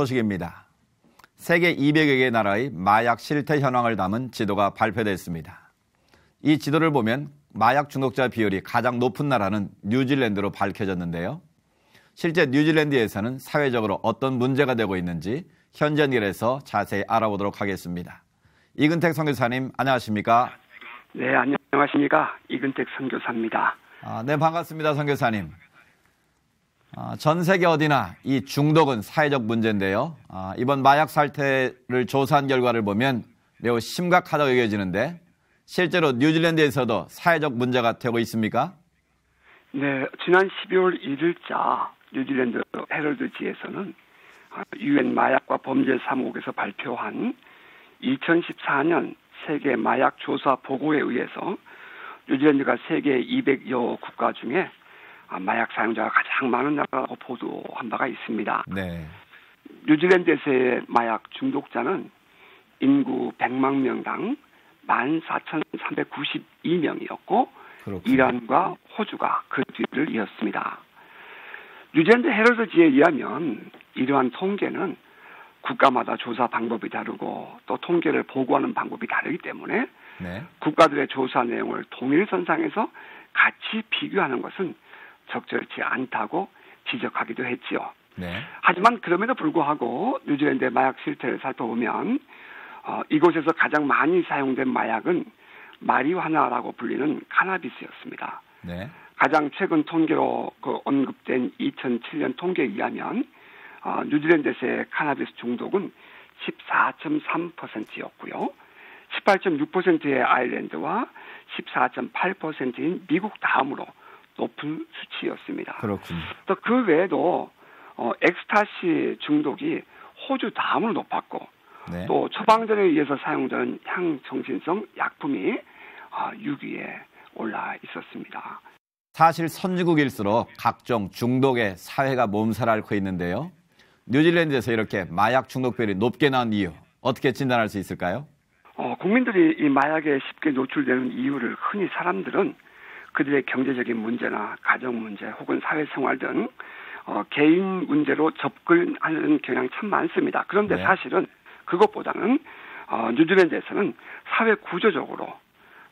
소식입니다. 세계 200여 개의 나라의 마약 실태 현황을 담은 지도가 발표됐습니다. 이 지도를 보면 마약 중독자 비율이 가장 높은 나라는 뉴질랜드로 밝혀졌는데요. 실제 뉴질랜드에서는 사회적으로 어떤 문제가 되고 있는지 현전 일에서 자세히 알아보도록 하겠습니다. 이근택 선교사님, 안녕하십니까? 네, 안녕하십니까? 이근택 선교사입니다. 네, 반갑습니다, 선교사님. 전 세계 어디나 이 중독은 사회적 문제인데요. 이번 마약 사태를 조사한 결과를 보면 매우 심각하다고 여겨지는데 실제로 뉴질랜드에서도 사회적 문제가 되고 있습니까? 네, 지난 12월 1일자 뉴질랜드 헤럴드지에서는 UN 마약과 범죄 사무국에서 발표한 2014년 세계 마약 조사 보고에 의해서 뉴질랜드가 세계 200여 국가 중에 마약 사용자가 가장 많은 나라라고 보도한 바가 있습니다. 네. 뉴질랜드에서의 마약 중독자는 인구 100만 명당 14,392명이었고 이란과 호주가 그 뒤를 이었습니다. 뉴질랜드 헤럴드지에 의하면 이러한 통계는 국가마다 조사 방법이 다르고 또 통계를 보고하는 방법이 다르기 때문에 네. 국가들의 조사 내용을 동일선상에서 같이 비교하는 것은 적절치 않다고 지적하기도 했지요. 네. 하지만 그럼에도 불구하고 뉴질랜드의 마약 실태를 살펴보면 이곳에서 가장 많이 사용된 마약은 마리화나라고 불리는 카나비스였습니다. 네. 가장 최근 통계로 언급된 2007년 통계에 의하면 뉴질랜드에서의 카나비스 중독은 14.3%였고요. 18.6%의 아일랜드와 14.8%인 미국 다음으로 높은 수치였습니다. 그렇군요. 또 그 외에도 엑스타시 중독이 호주 다음으로 높았고 네. 또 처방전에 의해서 사용되는 향정신성 약품이 6위에 올라 있었습니다. 사실 선진국일수록 각종 중독의 사회가 몸살을 앓고 있는데요. 뉴질랜드에서 이렇게 마약 중독비율이 높게 나온 이유 어떻게 진단할 수 있을까요? 국민들이 이 마약에 쉽게 노출되는 이유를 흔히 사람들은 그들의 경제적인 문제나 가정 문제 혹은 사회생활 등 개인 문제로 접근하는 경향이 참 많습니다. 그런데 네. 사실은 그것보다는 뉴질랜드에서는 사회 구조적으로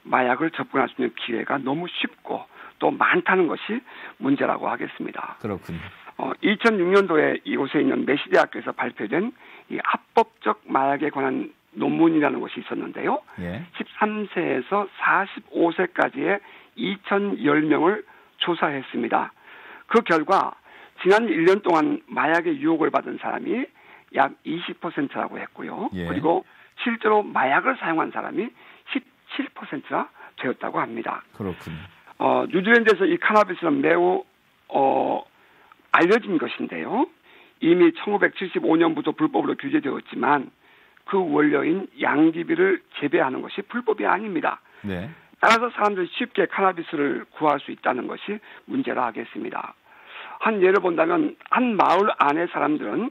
마약을 접근할 수 있는 기회가 너무 쉽고 또 많다는 것이 문제라고 하겠습니다. 그렇군요. 2006년도에 이곳에 있는 메시대학교에서 발표된 이 합법적 마약에 관한 논문이라는 것이 있었는데요. 예. 13세에서 45세까지의 2,010명을 조사했습니다. 그 결과 지난 1년 동안 마약의 유혹을 받은 사람이 약 20%라고 했고요. 예. 그리고 실제로 마약을 사용한 사람이 17%나 되었다고 합니다. 그렇군요. 뉴질랜드에서 이 카나비스는 매우 알려진 것인데요. 이미 1975년부터 불법으로 규제되었지만 그 원료인 양귀비를 재배하는 것이 불법이 아닙니다. 네. 따라서 사람들이 쉽게 카나비스를 구할 수 있다는 것이 문제라 하겠습니다. 한 예를 본다면 한 마을 안의 사람들은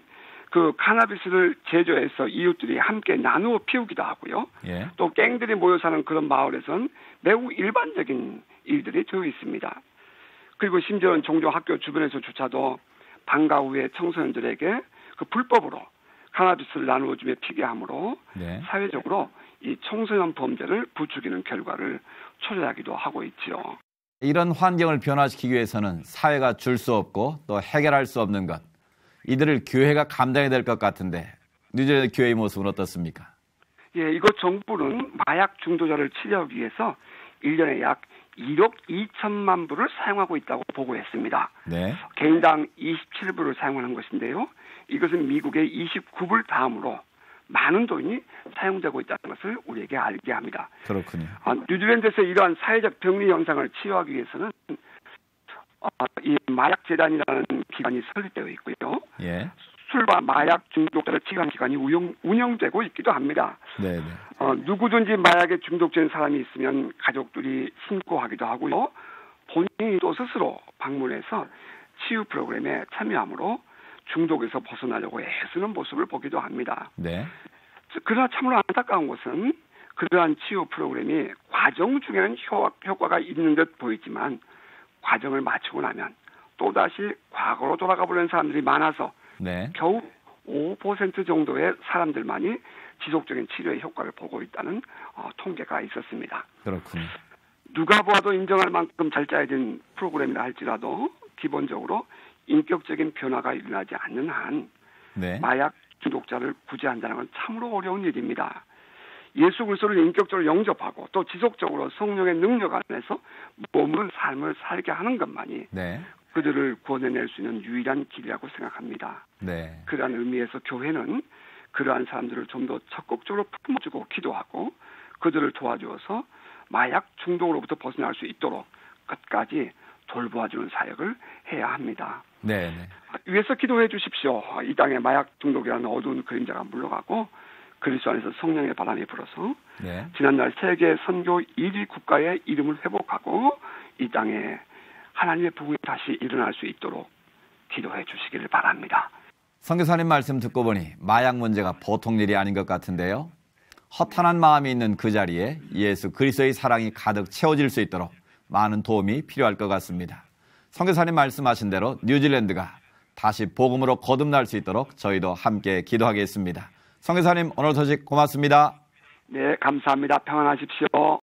그 카나비스를 제조해서 이웃들이 함께 나누어 피우기도 하고요. 예. 또 갱들이 모여 사는 그런 마을에서는 매우 일반적인 일들이 되어 있습니다. 그리고 심지어는 종종 학교 주변에서조차도 방과 후에 청소년들에게 그 불법으로 카나비스를 나누어주며 피게 하므로 네. 사회적으로 이 청소년 범죄를 부추기는 결과를 초래하기도 하고 있지요. 이런 환경을 변화시키기 위해서는 사회가 줄 수 없고 또 해결할 수 없는 것, 이들을 교회가 감당해야 될 것 같은데 뉴질랜드 교회의 모습은 어떻습니까? 예, 이곳 정부는 마약 중독자를 치료하기 위해서 1년에 약 1억 2천만 불을 사용하고 있다고 보고했습니다. 네. 개인당 27불을 사용하는 것인데요. 이것은 미국의 29불 다음으로 많은 돈이 사용되고 있다는 것을 우리에게 알게 합니다. 그렇군요. 뉴질랜드에서 이러한 사회적 병리 현상을 치유하기 위해서는 이 마약재단이라는 기관이 설립되어 있고요. 예. 술과 마약 중독자를 치료하는 기관이 운영되고 있기도 합니다. 네. 누구든지 마약에 중독된 사람이 있으면 가족들이 신고하기도 하고요. 본인이 또 스스로 방문해서 치유 프로그램에 참여함으로 중독에서 벗어나려고 애쓰는 모습을 보기도 합니다. 네. 그러나 참으로 안타까운 것은 그러한 치유 프로그램이 과정 중에는 효과가 있는 듯 보이지만 과정을 마치고 나면 또다시 과거로 돌아가 보려는 사람들이 많아서 네. 겨우 5% 정도의 사람들만이 지속적인 치료의 효과를 보고 있다는 통계가 있었습니다. 그렇군요. 누가 보아도 인정할 만큼 잘 짜여진 프로그램이라 할지라도 기본적으로 인격적인 변화가 일어나지 않는 한 네. 마약 중독자를 구제한다는 건 참으로 어려운 일입니다. 예수 그리스도를 인격적으로 영접하고 또 지속적으로 성령의 능력 안에서 머무는 삶을 살게 하는 것만이 네. 그들을 구원해낼 수 있는 유일한 길이라고 생각합니다. 네. 그러한 의미에서 교회는 그러한 사람들을 좀 더 적극적으로 품어주고 기도하고 그들을 도와주어서 마약 중독으로부터 벗어날 수 있도록 끝까지 돌보아주는 사역을 해야 합니다. 네. 네. 위에서 기도해 주십시오. 이 땅에 마약 중독이라는 어두운 그림자가 물러가고 그리스도 안에서 성령의 바람이 불어서 네. 지난날 세계 선교 1위 국가의 이름을 회복하고 이 땅에 하나님의 부흥이 다시 일어날 수 있도록 기도해 주시기를 바랍니다. 선교사님 말씀 듣고 보니 마약 문제가 보통 일이 아닌 것 같은데요. 허탄한 마음이 있는 그 자리에 예수 그리스도의 사랑이 가득 채워질 수 있도록 많은 도움이 필요할 것 같습니다. 선교사님 말씀하신 대로 뉴질랜드가 다시 복음으로 거듭날 수 있도록 저희도 함께 기도하겠습니다. 선교사님 오늘 소식 고맙습니다. 네, 감사합니다. 평안하십시오.